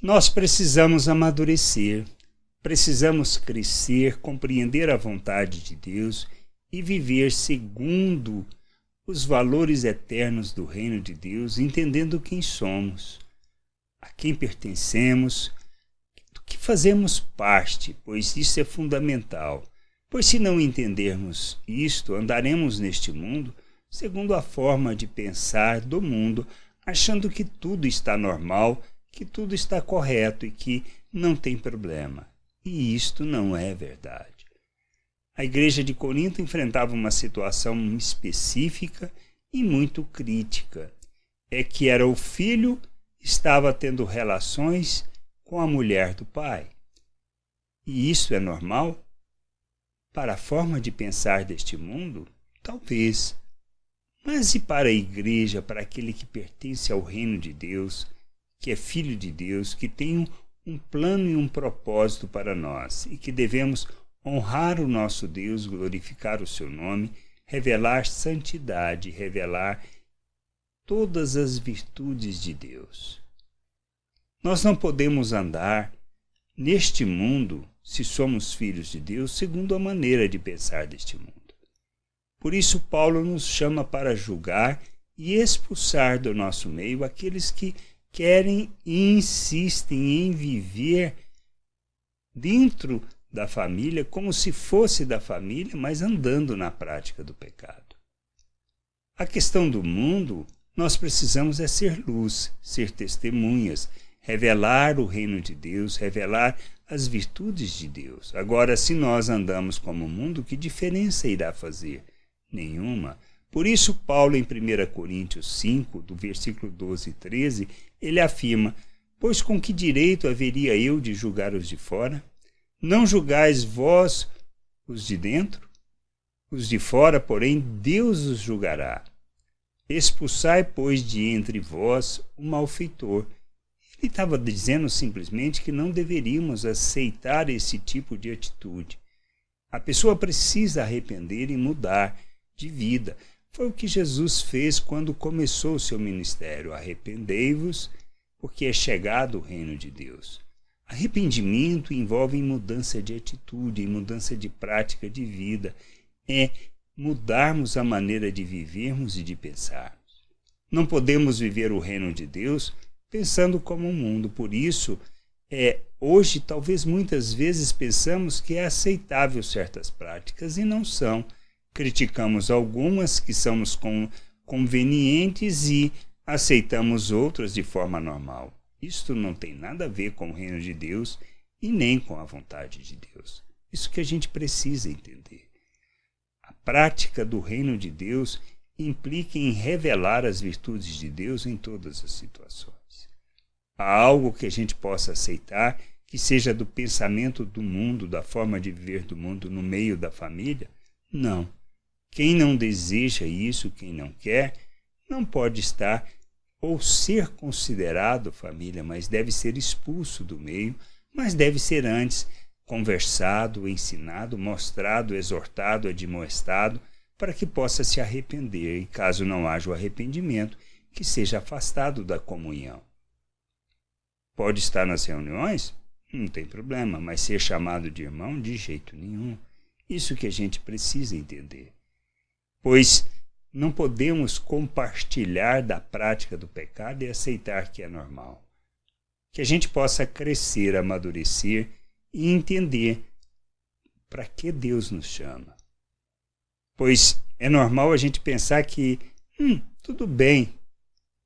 Nós precisamos amadurecer, precisamos crescer, compreender a vontade de Deus e viver segundo os valores eternos do reino de Deus, entendendo quem somos, a quem pertencemos, do que fazemos parte, pois isso é fundamental. Pois se não entendermos isto, andaremos neste mundo segundo a forma de pensar do mundo, achando que tudo está normal, que tudo está correto e que não tem problema. E isto não é verdade. A igreja de Corinto enfrentava uma situação específica e muito crítica. É que era o filho estava tendo relações com a mulher do pai. E isso é normal? Para a forma de pensar deste mundo? Talvez. Mas e para a igreja, para aquele que pertence ao reino de Deus, que é filho de Deus, que tem um plano e um propósito para nós e que devemos honrar o nosso Deus, glorificar o seu nome, revelar santidade, revelar todas as virtudes de Deus. Nós não podemos andar neste mundo, se somos filhos de Deus, segundo a maneira de pensar deste mundo. Por isso Paulo nos chama para julgar e expulsar do nosso meio aqueles que querem e insistem em viver dentro da família como se fosse da família, mas andando na prática do pecado. A questão do mundo, nós precisamos é ser luz, ser testemunhas, revelar o reino de Deus, revelar as virtudes de Deus. Agora, se nós andamos como o mundo, que diferença irá fazer? Nenhuma. Por isso, Paulo, em 1 Coríntios 5, do versículo 12 e 13, ele afirma: pois com que direito haveria eu de julgar os de fora? Não julgais vós os de dentro? Os de fora, porém, Deus os julgará. Expulsai, pois, de entre vós o malfeitor. Ele estava dizendo simplesmente que não deveríamos aceitar esse tipo de atitude. A pessoa precisa arrepender e mudar de vida. Foi o que Jesus fez quando começou o seu ministério. Arrependei-vos, porque é chegado o reino de Deus. Arrependimento envolve mudança de atitude, mudança de prática de vida. É mudarmos a maneira de vivermos e de pensarmos. Não podemos viver o reino de Deus pensando como o mundo. Por isso, hoje, talvez muitas vezes pensamos que é aceitável certas práticas e não são. Criticamos algumas que somos convenientes e aceitamos outras de forma normal. Isto não tem nada a ver com o reino de Deus e nem com a vontade de Deus. Isso que a gente precisa entender. A prática do reino de Deus implica em revelar as virtudes de Deus em todas as situações. Há algo que a gente possa aceitar que seja do pensamento do mundo, da forma de viver do mundo no meio da família? Não. Quem não deseja isso, quem não quer, não pode estar ou ser considerado família, mas deve ser expulso do meio, mas deve ser antes conversado, ensinado, mostrado, exortado, admoestado, para que possa se arrepender e, caso não haja o arrependimento, que seja afastado da comunhão. Pode estar nas reuniões? Não tem problema, mas ser chamado de irmão, de jeito nenhum. Isso que a gente precisa entender. Pois não podemos compartilhar da prática do pecado e aceitar que é normal. Que a gente possa crescer, amadurecer e entender para que Deus nos chama. Pois é normal a gente pensar que, tudo bem,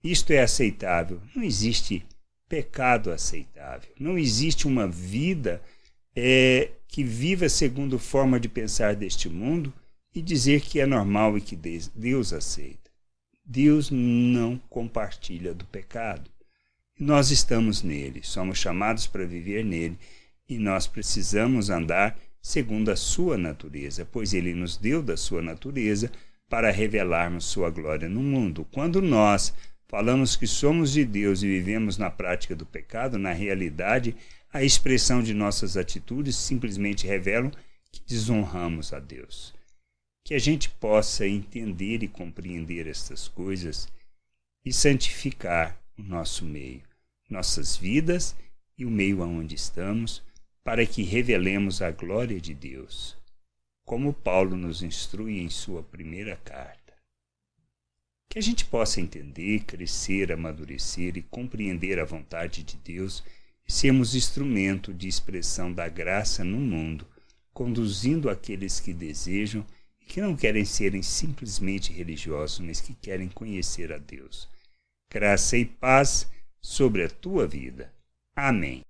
isto é aceitável. Não existe pecado aceitável. Não existe uma vida que viva segundo forma de pensar deste mundo e dizer que é normal e que Deus aceita. Deus não compartilha do pecado. Nós estamos nele, somos chamados para viver nele e nós precisamos andar segundo a sua natureza, pois ele nos deu da sua natureza para revelarmos sua glória no mundo. Quando nós falamos que somos de Deus e vivemos na prática do pecado, na realidade, a expressão de nossas atitudes simplesmente revelam que desonramos a Deus. Que a gente possa entender e compreender estas coisas e santificar o nosso meio, nossas vidas e o meio aonde estamos, para que revelemos a glória de Deus, como Paulo nos instrui em sua primeira carta. Que a gente possa entender, crescer, amadurecer e compreender a vontade de Deus e sermos instrumento de expressão da graça no mundo, conduzindo aqueles que desejam e que não querem serem simplesmente religiosos, mas que querem conhecer a Deus. Graça e paz sobre a tua vida. Amém.